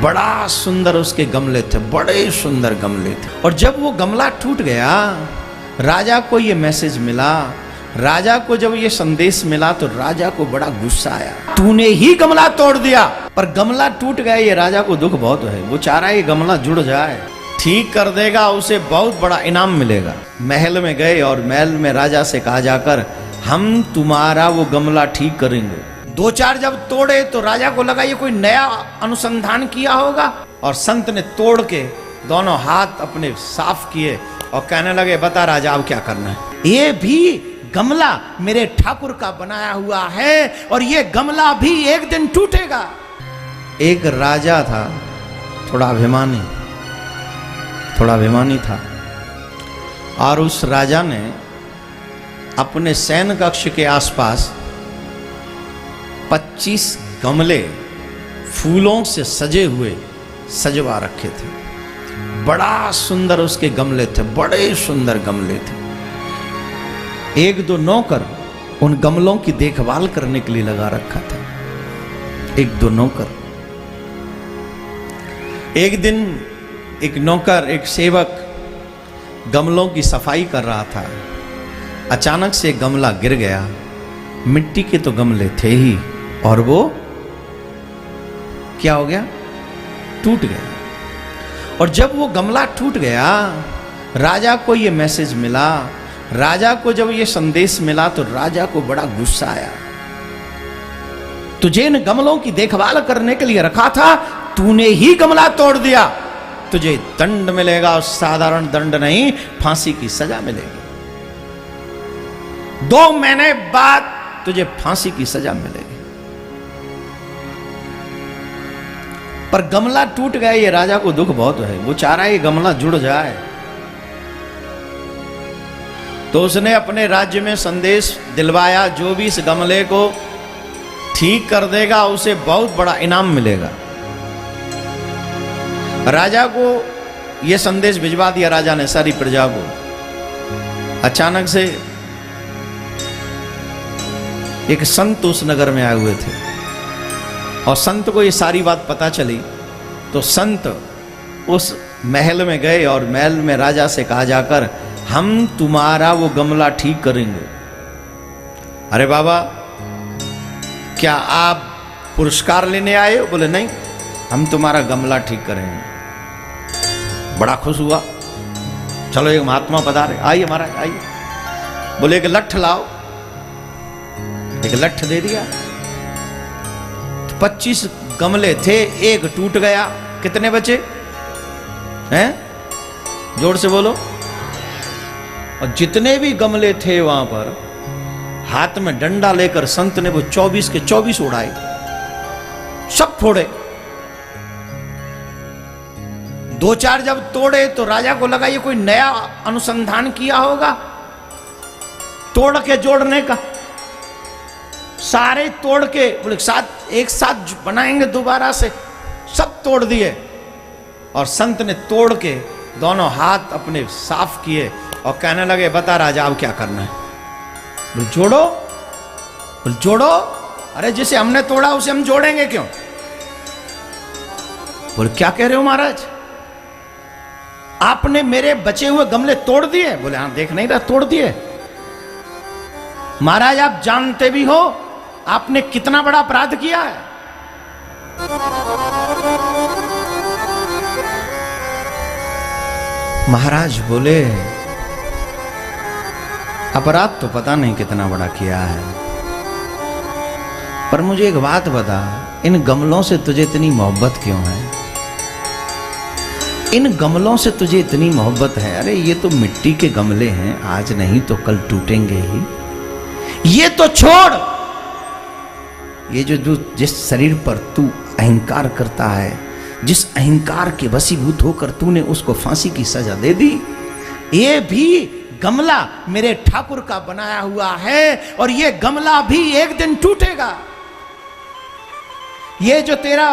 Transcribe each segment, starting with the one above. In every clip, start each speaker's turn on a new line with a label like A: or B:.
A: बड़ा सुंदर उसके गमले थे, बड़े सुंदर गमले थे। और जब वो गमला टूट गया, राजा को ये मैसेज मिला, राजा को जब ये संदेश मिला तो राजा को बड़ा गुस्सा आया। तूने ही गमला तोड़ दिया। पर गमला टूट गया, ये राजा को दुख बहुत है। वो चाह रहा है ये गमला जुड़ जाए, ठीक कर देगा, उसे बहुत बड़ा इनाम मिलेगा। महल में गए और महल में राजा से कहा जाकर, हम तुम्हारा वो गमला ठीक करेंगे। दो चार जब तोड़े तो राजा को लगा ये कोई नया अनुसंधान किया होगा, और संत ने तोड़ के दोनों हाथ अपने साफ किए और कहने लगे, बता राजा अब क्या करना है। ये भी गमला मेरे ठाकुर का बनाया हुआ है और ये गमला भी एक दिन टूटेगा। एक राजा था, थोड़ा अभिमानी था, और उस राजा ने अपने सैन्य कक्ष के आसपास 25 गमले फूलों से सजे हुए सजवा रखे थे। बड़ा सुंदर उसके गमले थे, बड़े सुंदर गमले थे। एक दो नौकर उन गमलों की देखभाल करने के लिए लगा रखा था, एक दो नौकर। एक दिन एक नौकर, एक सेवक गमलों की सफाई कर रहा था। अचानक से गमला गिर गया। मिट्टी के तो गमले थे ही, और वो क्या हो गया, टूट गया। और जब वो गमला टूट गया, राजा को ये मैसेज मिला, राजा को जब ये संदेश मिला तो राजा को बड़ा गुस्सा आया। तुझे इन गमलों की देखभाल करने के लिए रखा था, तूने ही गमला तोड़ दिया, तुझे दंड मिलेगा, और साधारण दंड नहीं, फांसी की सजा मिलेगी। 2 महीने बाद तुझे फांसी की सजा मिलेगी। पर गमला टूट गया, ये राजा को दुख बहुत है। वो चाह रहा है ये गमला जुड़ जाए। तो उसने अपने राज्य में संदेश दिलवाया, जो भी इस गमले को ठीक कर देगा उसे बहुत बड़ा इनाम मिलेगा। राजा को यह संदेश भिजवा दिया राजा ने सारी प्रजा को। अचानक से एक संत उस नगर में आए हुए थे, और संत को ये सारी बात पता चली। तो संत उस महल में गए और महल में राजा से कहा जाकर, हम तुम्हारा वो गमला ठीक करेंगे। अरे बाबा, क्या आप पुरस्कार लेने आए हो? बोले नहीं, हम तुम्हारा गमला ठीक करेंगे। बड़ा खुश हुआ। चलो एक महात्मा पधारे, आइए महाराज आइए। बोले एक लठ लाओ। एक लठ दे दिया। 25 गमले थे, एक टूट गया। कितने बचे हैं? जोर से बोलो। और जितने भी गमले थे वहां पर, हाथ में डंडा लेकर संत ने वो 24 के 24 उड़ाए, सब फोड़े। 2-4 जब तोड़े तो राजा को लगा ये कोई नया अनुसंधान किया होगा, तोड़ के जोड़ने का। सारे तोड़ के बोले एक साथ बनाएंगे दोबारा से, सब तोड़ दिए। और संत ने तोड़ के दोनों हाथ अपने साफ किए और कहने लगे, बता राजा अब क्या करना है। बोल जोड़ो, बोल जोड़ो। अरे जिसे हमने तोड़ा उसे हम जोड़ेंगे क्यों? बोल क्या कह रहे हो महाराज, आपने मेरे बचे हुए गमले तोड़ दिए? बोले हाँ, देख नहीं रहा, तोड़ दिए। महाराज आप जानते भी हो आपने कितना बड़ा अपराध किया है। महाराज बोले, अपराध तो पता नहीं कितना बड़ा किया है, पर मुझे एक बात बता, इन गमलों से तुझे इतनी मोहब्बत क्यों है? इन गमलों से तुझे इतनी मोहब्बत है? अरे ये तो मिट्टी के गमले हैं, आज नहीं तो कल टूटेंगे ही। ये तो छोड़, ये जो जिस शरीर पर तू अहंकार करता है, जिस अहंकार के वशीभूत होकर तूने उसको फांसी की सजा दे दी, ये भी गमला मेरे ठाकुर का बनाया हुआ है और ये गमला भी एक दिन टूटेगा। ये जो तेरा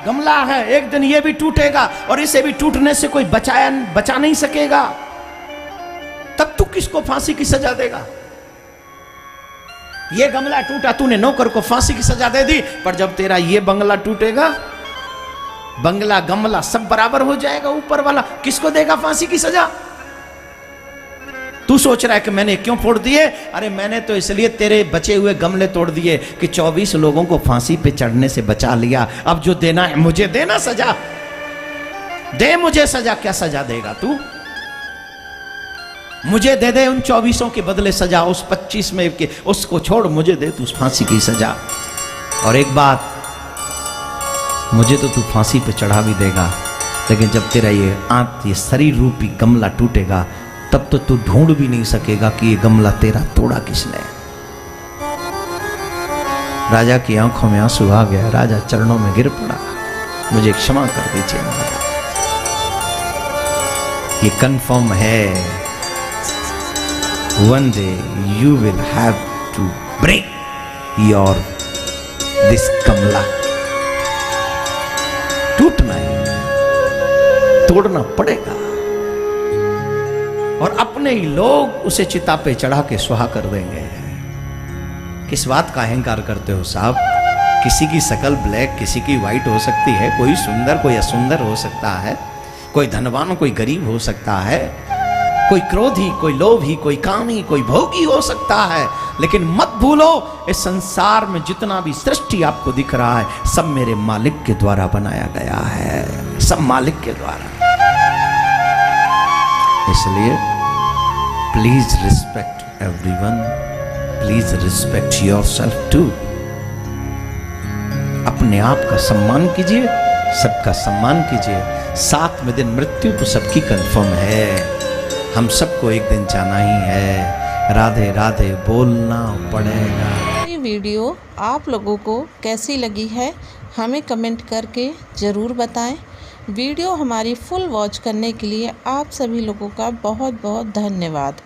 A: गमला है एक दिन ये भी टूटेगा और इसे भी टूटने से कोई बचा नहीं सकेगा। तब तू किसको फांसी की सजा देगा? ये गमला टूटा, तूने नौकर को फांसी की सजा दे दी, पर जब तेरा ये बंगला टूटेगा बंगला गमला सब बराबर हो जाएगा, ऊपर वाला किसको देगा फांसी की सजा? तू सोच रहा है कि मैंने क्यों फोड़ दिए? अरे मैंने तो इसलिए तेरे बचे हुए गमले तोड़ दिए कि 24 लोगों को फांसी पे चढ़ने से बचा लिया। अब जो देना है मुझे देना सजा, दे मुझे सजा। क्या सजा देगा तू? मुझे दे दे उन 24 के बदले सजा, उस 25 में के उसको छोड़, मुझे दे तू फांसी की सजा। और एक बात, मुझे तो तू फांसी पे चढ़ा भी देगा, लेकिन जब तेरा ये शरीर रूपी गमला टूटेगा तब तो तू ढूंढ भी नहीं सकेगा कि ये गमला तेरा तोड़ा किसने। राजा की आंखों में आंसू आ गया, राजा चरणों में गिर पड़ा, मुझे क्षमा कर दीजिए महाराज। ये कंफर्म है, one day you will have to break your this गमला। टूटना है, तोड़ना पड़ेगा, और अपने ही लोग उसे चिता पे चढ़ा के सुहा कर देंगे। किस बात का अहंकार करते हो साहब? किसी की शकल ब्लैक, किसी की व्हाइट हो सकती है, कोई सुंदर कोई असुंदर हो सकता है, कोई धनवान कोई गरीब हो सकता है, कोई क्रोधी कोई लोभी कोई कामी कोई भोगी हो सकता है, लेकिन मत भूलो इस संसार में जितना भी सृष्टि आपको दिख रहा है सब मेरे मालिक के द्वारा बनाया गया है, सब मालिक के द्वारा। इसलिए please respect everyone, please respect yourself too. अपने आप का सम्मान कीजिए, सबका सम्मान कीजिए। 7वें दिन मृत्यु तो सबकी कंफर्म है, हम सबको एक दिन जाना ही है। राधे राधे बोलना पड़ेगा।
B: ये वीडियो आप लोगों को कैसी लगी है हमें कमेंट करके ज़रूर बताएं। वीडियो हमारी फुल वॉच करने के लिए आप सभी लोगों का बहुत बहुत धन्यवाद।